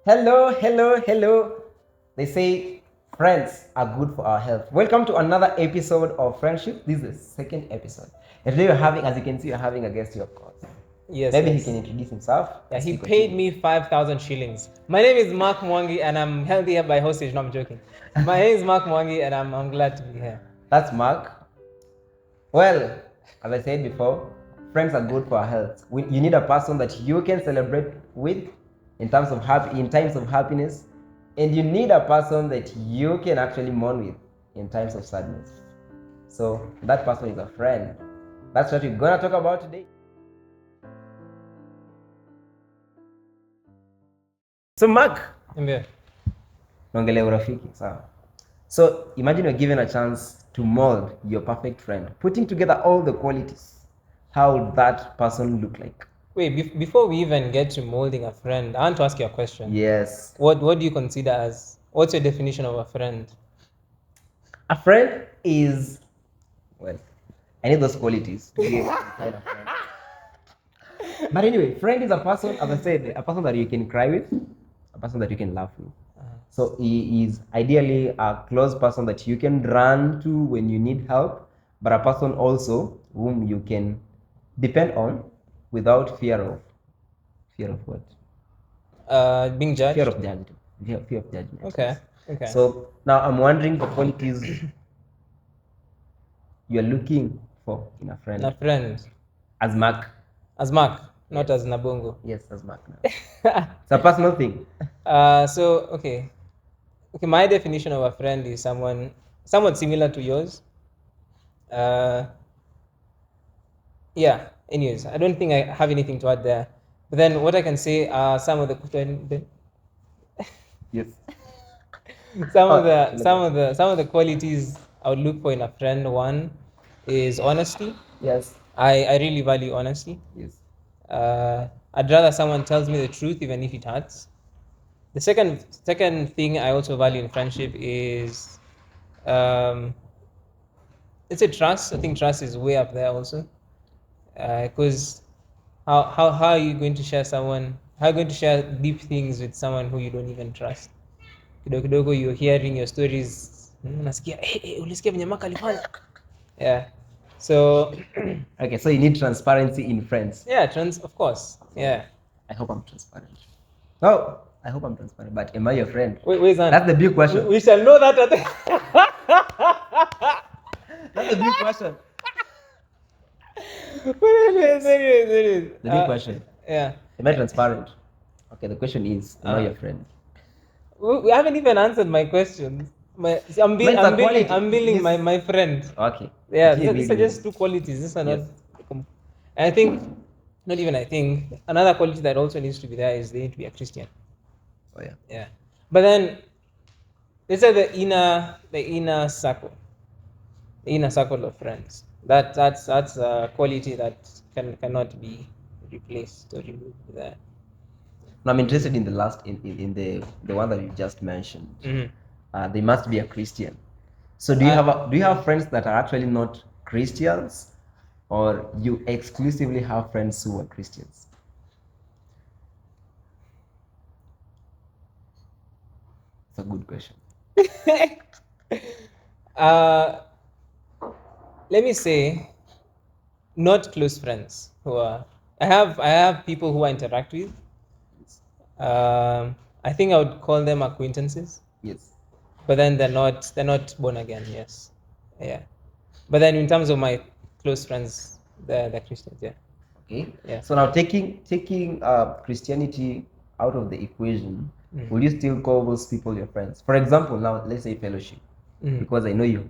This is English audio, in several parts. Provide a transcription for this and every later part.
Hello, hello, hello. They say friends are good for our health. Welcome to another episode of Friendship. This is the second episode. And today as you can see, you're having a guest here, of course. Yes, Maybe yes. he can introduce himself. Yeah, as he we paid continue. me 5,000 shillings. My name is Mark Mwangi and I'm held here by hostage. No, I'm joking. My name is Mark Mwangi and I'm glad to be here. That's Mark. Well, as I said before, friends are good for our health. You need a person that you can celebrate with in times of happiness, and you need a person that you can actually mourn with in times of sadness. So that person is a friend. That's what we're gonna talk about today. So Mark, Yeah. naongelea urafiki, sawa. So imagine you're given a chance to mold your perfect friend, putting together all the qualities. How would that person look like? Wait, before we even get to molding a friend, I want to ask you a question. Yes. What do you consider as, what's your definition of a friend? A friend is, well, I need those qualities to be able to find a friend. But anyway, friend is a person, as I said, a person that you can cry with, a person that you can laugh with. So he is ideally a close person that you can run to when you need help, but a person also whom you can depend on without fear of what? Being judged? Fear of judgment. Fear of judgment. Okay. Okay. So now I'm wondering the qualities you're looking for in a friend. A friend. As Mark. As Mark, not as Nabongo. Yes, as Mark now. It's a personal thing. Okay, my definition of a friend is someone somewhat similar to yours. Yeah. Anyways, I don't think I have anything to add there. But then what I can say are some of the Yes. some of the qualities I would look for in a friend. One is honesty. Yes. I really value honesty. Yes. I'd rather someone tells me the truth even if it hurts. The second thing I also value in friendship is it's a trust. I think trust is way up there also, because how are you going to share someone? How are you going to share deep things with someone who you don't even trust? Kidogo kidogo you're hearing your stories. Unasikia, ulisikia venye Mark alifanya? Yeah. So Okay, so you need transparency in friends. yeah, of course. Yeah. I hope I'm transparent. No, I hope I'm transparent. But am I your friend? Wait, That's the big question. We shall know that at the That's the big question. Anyways. The big question. Yeah. Am I transparent? Okay, the question is, am I your friend? We haven't even answered my questions. I'm building my friend. Okay. Yeah, Okay, these are really. just two qualities. These are Yes. not. And I think, not even I think, another quality that also needs to be there is they need to be a Christian. Oh yeah. Yeah. But then, let's say the inner circle, of friends. That's a quality that cannot be replaced or removed there. Now I'm interested in the last in the one that you just mentioned. They must be a Christian. So do you have friends that are actually not Christians, or you exclusively have friends who are Christians? It's a good question. Let me say, not close friends who are. I have people who I interact with. I think I would call them acquaintances. Yes. But then they're not born again. Yes. Yeah. But then in terms of my close friends, they're Christians. Yeah. Okay. Yeah. So now taking Christianity out of the equation, will you still call those people your friends? For example, now let's say fellowship, because I know you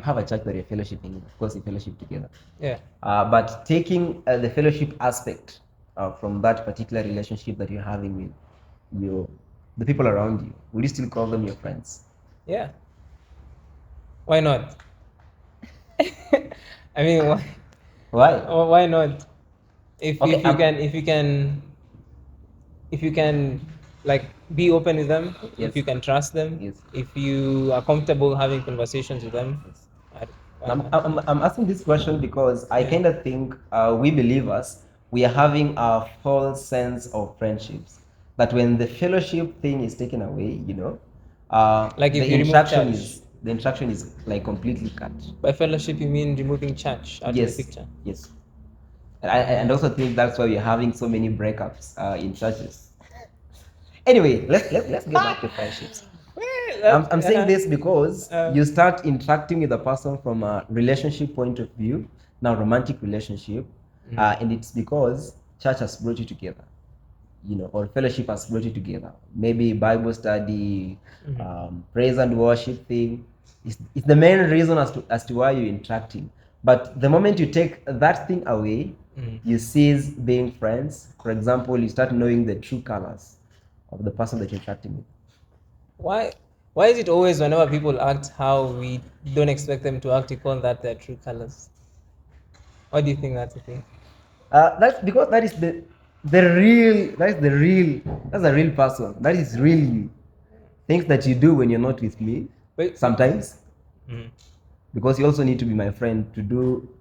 have a church that you're fellowshipping in. Of course, you fellowship together. Yeah. But taking the fellowship aspect from that particular relationship that you're having with the people around you, will you still call them your friends? Yeah. Why not? I mean, Why? why not? If Okay, if you can like be open with them, Yes. if you can trust them, Yes. if you are comfortable having conversations with them, I'm asking this question because I kind of think we believers, we are having a false sense of friendships. that when the fellowship thing is taken away, Like if the you remove interaction church. is like completely cut. By fellowship, you mean removing church out of the Yes, picture? yes. And also think that's why we're having so many breakups in churches. Anyway, let's get back to friendships. I'm saying this because you start interacting with a person from a relationship point of view, now romantic relationship, and it's because church has brought you together, or fellowship has brought you together. Maybe Bible study, praise and worship thing. It's the main reason as to why you're interacting. But the moment you take that thing away, you cease being friends. For example, you start knowing the true colors of the person that you're interacting with. Why is it always whenever people act how we don't expect them to act, you call that their true colors? Why do you think that's a thing? That's because that's the real person. That is real you. Things that you do when you're not with me. But Sometimes, because you also need to be my friend to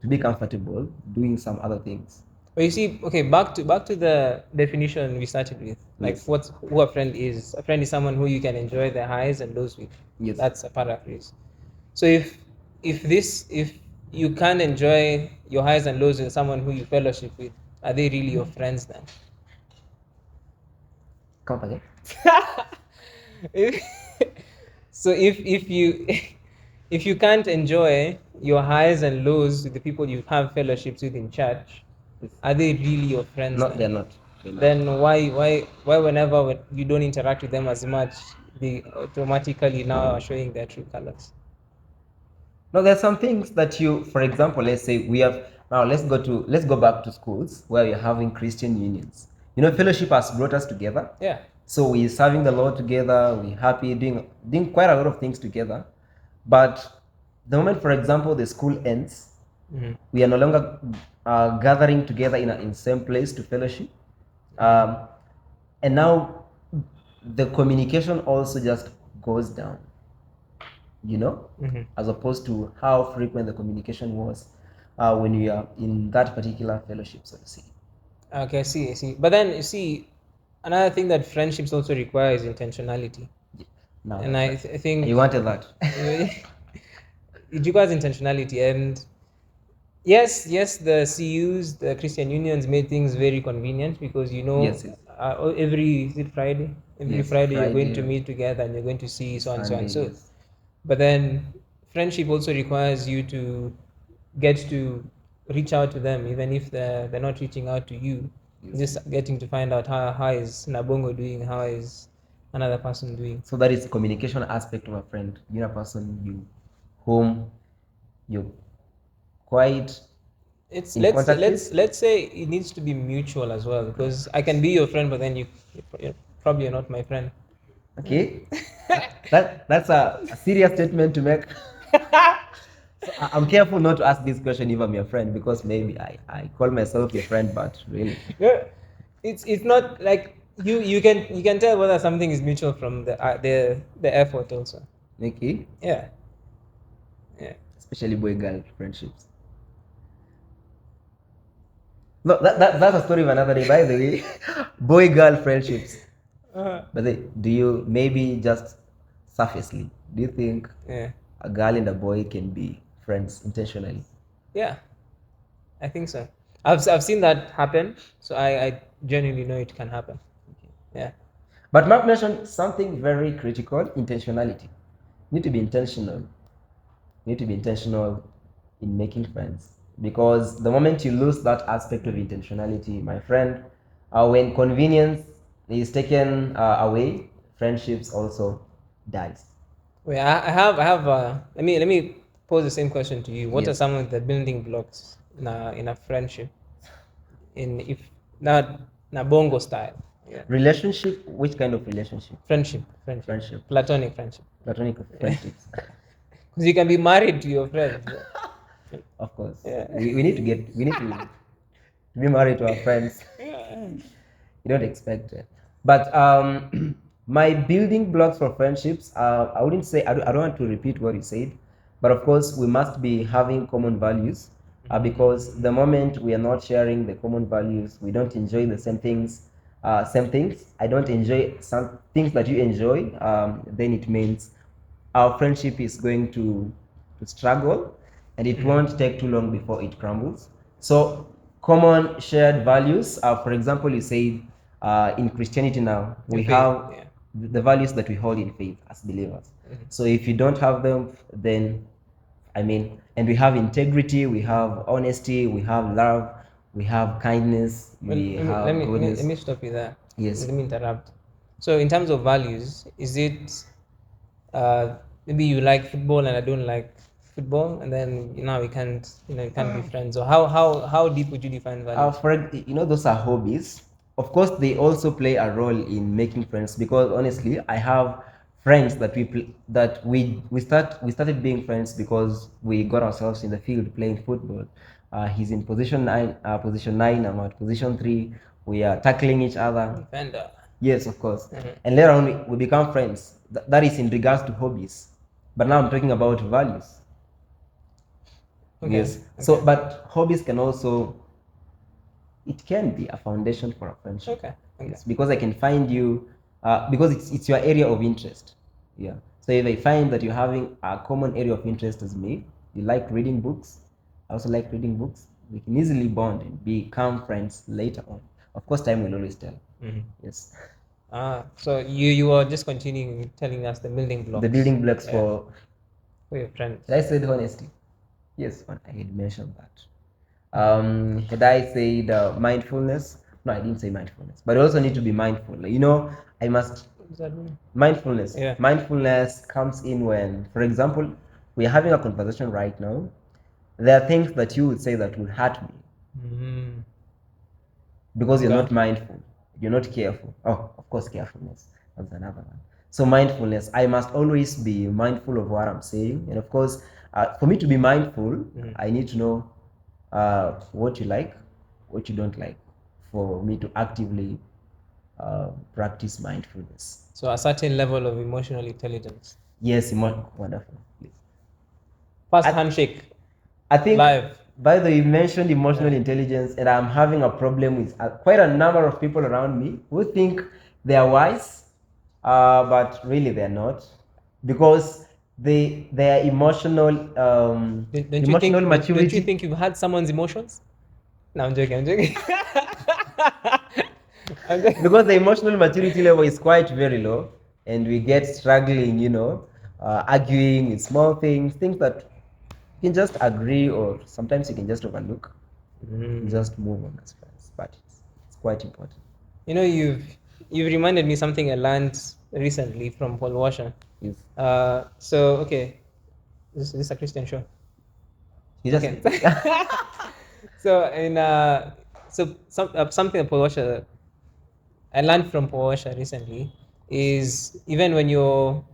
be comfortable doing some other things. But you see, okay, back to the definition we started with. Like Yes. who a friend is. A friend is someone who you can enjoy their highs and lows with. Yes. That's a paraphrase. So if you can't enjoy your highs and lows with someone who you fellowship with, are they really your friends then? Come again. If- so if you if you can't enjoy your highs and lows with the people you have fellowships with in church, are they really your friends? No, then? they're not. They're not. Then why whenever you don't interact with them as much, they automatically now are showing their true colors? No, there's some things that you, for example, let's say we have now. Let's go back to schools where we're having Christian unions. Fellowship has brought us together. Yeah. So we're serving the Lord together. We're happy doing quite a lot of things together. But the moment, for example, the school ends, we are no longer gathering together in the same place to fellowship, and now the communication also just goes down. As opposed to how frequent the communication was when we are in that particular fellowship, so to say. Okay, I see. But then you see, another thing that friendships also require is intentionality. Now, And I think you wanted that. it requires intentionality. And yes, the CUs, the Christian unions made things very convenient because Yes, yes. Is it Friday? Every Yes, Friday you're going to Friday. meet together and you're going to see so and so and so. Sunday, yes. But then friendship also requires you to get to reach out to them, even if they're not reaching out to you. Just getting to find out how is Nabongo doing, how is another person doing. So that is the communication aspect of a friend. You're a person whom you quite It's in contact with? let's say it needs to be mutual as well, because I can be your friend, but then you're probably not my friend. Okay. That's a serious statement to make. So I'm careful not to ask this question if I'm your friend, because maybe I call myself your friend, but really. Yeah, it's not like you can tell whether something is mutual from the effort also. Okay. Yeah. Especially boy-girl friendships. No, that's a story of another day, by the way. Boy-girl friendships. But do you maybe just surfacely, do you think Yeah. a girl and a boy can be friends intentionally? Yeah, I think so. I've seen that happen, so I genuinely know it can happen. Yeah. But Mark mentioned something very critical: intentionality. You need to be intentional. You need to be intentional in making friends, because the moment you lose that aspect of intentionality, my friend, when convenience is taken away, friendships also dies. Wait, I have let me pose the same question to you. What are Yes. some of the building blocks in a friendship? In if not bongo style. Yeah. Relationship, which kind of relationship? Friendship. Friendship. Platonic friendship. Platonic friendships. Because you can be married to your friend. Of course. Yeah. We need to be married to our friends. You don't expect it. But my building blocks for friendships, I wouldn't say, I don't want to repeat what you said, but of course, we must be having common values, because the moment we are not sharing the common values, we don't enjoy the same things, same things, I don't enjoy some things that you enjoy, then it means our friendship is going to struggle, and it won't take too long before it crumbles. So common shared values, for example, you say in Christianity now we faith, have yeah. the values that we hold in faith as believers. So if you don't have them, then and we have integrity, we have honesty, we have love, we have kindness, Well, we let me, have let me, let me, goodness. let me stop you there. Yes. Let me interrupt. So, in terms of values, is it maybe you like football and I don't like football, and then we can't, you can't be friends? Or how deep would you define values? Those are hobbies. Of course, they also play a role in making friends, because honestly, I have friends that we started being friends because we got ourselves in the field playing football. He's in position 9. I'm at position 3. We are tackling each other. Defender. Yes, of course. And later on, we become friends. That is in regards to hobbies. But now I'm talking about values. Okay. Yes. So, but hobbies can also, it can be a foundation for a friendship. Okay. Yes, because I can find you, because it's your area of interest. Yeah. So if I find that you're having a common area of interest as me, you like reading books, I also like reading books, we can easily bond and become friends later on. Of course, time will always tell. Yes. So you are just continuing telling us the building blocks. The building blocks Yeah, for your friends. Had I said honesty? Yes, I had mentioned that. Had I said mindfulness? No, I didn't say mindfulness. But I also need to be mindful. I must. What does that mean? Mindfulness. Yeah. Mindfulness comes in when, for example, we are having a conversation right now. There are things that you would say that would hurt me Mm. because you're Okay. not mindful. You're not careful. Oh, of course, carefulness. That's another one. So mindfulness, I must always be mindful of what I'm saying. And of course, for me to be mindful, I need to know what you like, what you don't like, for me to actively practice mindfulness. So a certain level of emotional intelligence. Yes, wonderful. Please. First handshake. I think, Live. by the way, you mentioned emotional intelligence, and I'm having a problem with quite a number of people around me who think they are wise, but really they're not, because their emotional emotional maturity. Don't you think you've had someone's emotions? No, I'm joking. I'm joking. I'm joking. Because the emotional maturity level is quite very low, and we get struggling, arguing with small things that you can just agree, or sometimes you can just overlook, just move on as friends. But it's quite important. You've reminded me something I learned recently from Paul Washer. Yes. So okay, this is a Christian show. You just Okay. So something that Paul Washer I learned from Paul Washer recently is, even when you're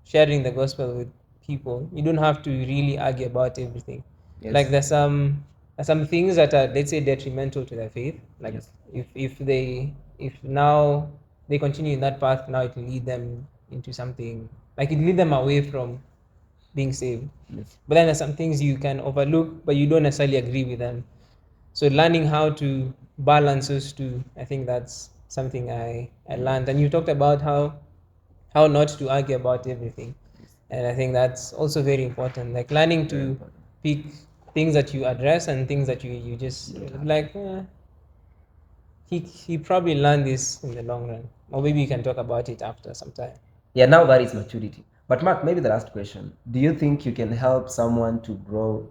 sharing the gospel with people, you don't have to really argue about everything. Yes. Like there's some things that are, let's say, detrimental to their faith. Like Yes. if now they continue in that path, now it will lead them into something, like it lead them away from being saved. Yes. But then there's some things you can overlook, but you don't necessarily agree with them. So learning how to balance those two, I think that's something I learned. And you talked about how not to argue about everything, and I think that's also very important. Like learning to pick things that you address and things that you just like. He probably learned this in the long run, or maybe you can talk about it after some time. Yeah, now that is maturity. But Mark, maybe the last question: do you think you can help someone to grow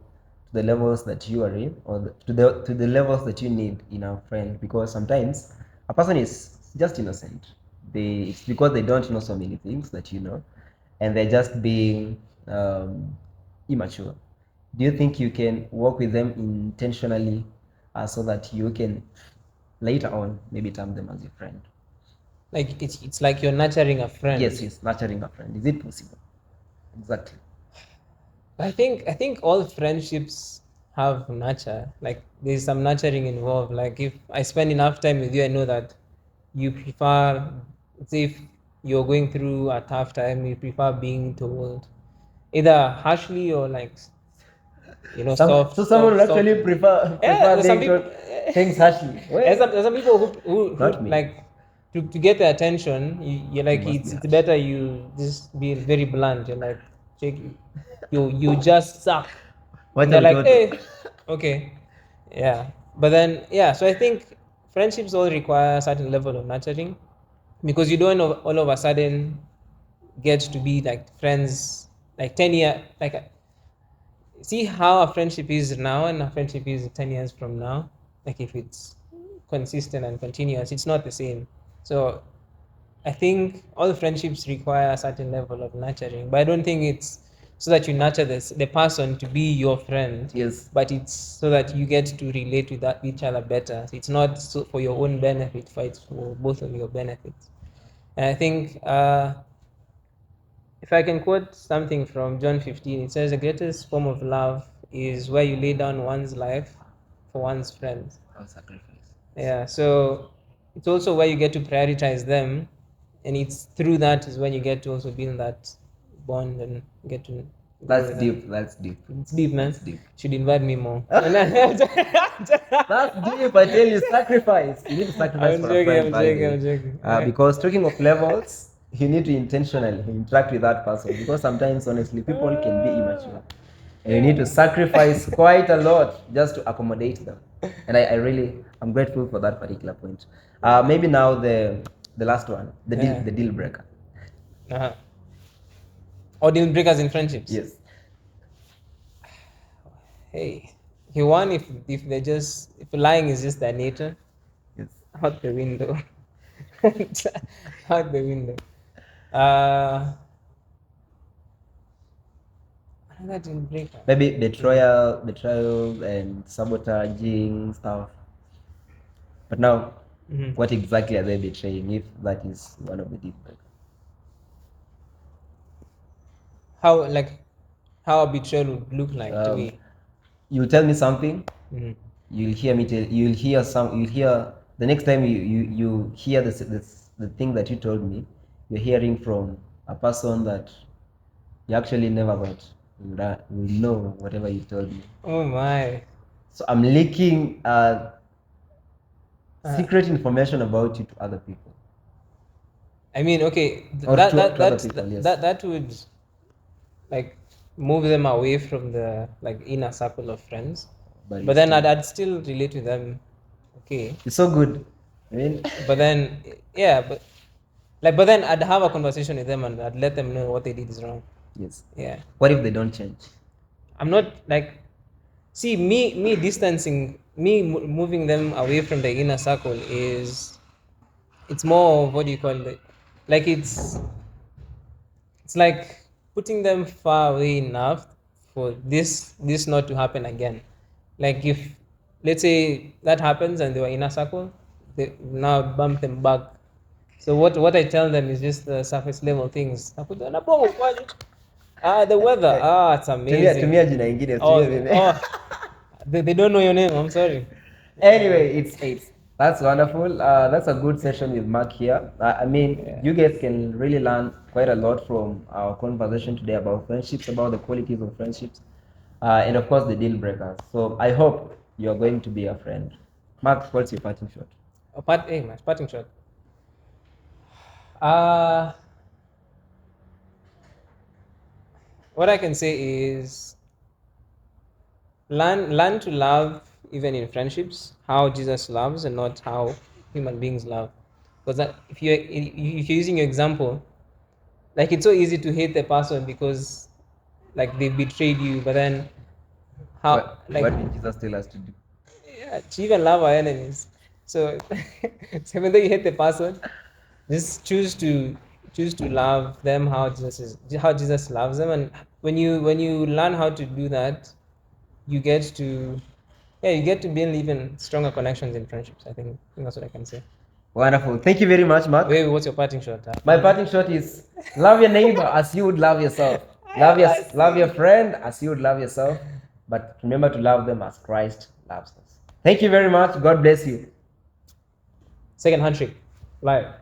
to the levels that you are in, or to the levels that you need in a friend? Because sometimes a person is just innocent. It's because they don't know so many things that you know, and they're just being immature. Do you think you can work with them intentionally, so that you can later on maybe term them as your friend? Like it's like you're nurturing a friend. Yes, nurturing a friend. Is it possible? Exactly. I think all friendships have nurture. Like there's some nurturing involved. Like if I spend enough time with you, I know that you prefer, say if you're going through a tough time, you prefer being told either harshly or like soft. So someone will soft. actually prefer Yeah, there's some being people. told things harshly. Well, There's some people who not me. like to get their attention, you're like, You must be it's harsh. better you just be very blunt. You're like, check, you just suck. What And they're a like, mtoto. hey, okay, yeah. But then, yeah. So I think friendships all require a certain level of nurturing, because you don't all of a sudden get to be like friends like 10 year like see how a friendship is now and a friendship is 10 years from now. Like if it's consistent and continuous, it's not the same. So I think all friendships require a certain level of nurturing, but I don't think it's so that you nurture the person to be your friend. Yes. But it's so that you get to relate with each other better. It's not so for your own benefit, but it's for both of your benefits. And I think if I can quote something from John 15, it says, the greatest form of love is where you lay down one's life for one's friends. I'll sacrifice. Yeah, so it's also where you get to prioritize them, and it's through that is when you get to also build that bond and get to grow That's with deep. them. That's deep. It's deep, man. That's deep. Should invite me more. That's deep. I tell you, sacrifice. You need to sacrifice I'm for a joking, friend, I'm by the joking, way. I'm joking. Because talking of levels, you need to intentionally interact with that person. Because sometimes, honestly, people can be immature, and you need to sacrifice quite a lot just to accommodate them. And I'm grateful for that particular point. Maybe now the last one, Yeah. the deal breaker. Uh-huh. Or deal breakers in friendships. Yes. Hey, he won if they just if lying is just their nature, Yes. out the window. Out the window. Uh, another deal breaker. Maybe betrayal and sabotaging stuff. But now, Mhm. what exactly are they betraying if that is one of the deal breakers? How a betrayal would look like to me. You tell me something, Mhm. you'll hear the next time you hear the thing that you told me, you're hearing from a person that you actually never thought will know whatever you told me. Oh my. So I'm leaking Uh, secret information about you to other people. I mean, okay, Or to other people, yes. that would like move them away from the like inner circle of friends. But But it's then still- I'd still relate with them. Okay. It's so good. I mean, But then yeah, but then I'd have a conversation with them and I'd let them know what they did is wrong. yes. Yeah. What if they don't change? I'm not like see me distancing me moving them away from the inner circle is it's more of what do you call it, like it's like putting them far away enough for this not to happen again. Like if let's say that happens and they were inner circle, they now bump them back. So what I tell them is just the surface level things. The weather, it's amazing. Tumia jina ingine, Oh, tumia mimi. they don't know your name. I'm sorry. Anyway, that's wonderful. That's a good session with Mark here. I mean, Yeah. you guys can really learn quite a lot from our conversation today about friendships, about the qualities of friendships, and of course the deal breakers. So I hope you're going to be a friend. Mark, what's your parting shot? My parting shot. Uh, what I can say is learn to love even in friendships how Jesus loves and not how human beings love. Because if you're using your example, like it's so easy to hate the person because like they betrayed you, but then how What did Jesus tell us to do? yeah, to even love our enemies. So, so even though you hate the person, just choose to love them how Jesus loves them, and when you learn how to do that, you get to you get to build even stronger connections in friendships. I think that's what I can say. Wonderful. Thank you very much, Mark. Wait, what's your parting shot? My parting shot is love your neighbor as you would love yourself. Love your friend as you would love yourself. But remember to love them as Christ loves us. Thank you very much. God bless you. Second handshake, live.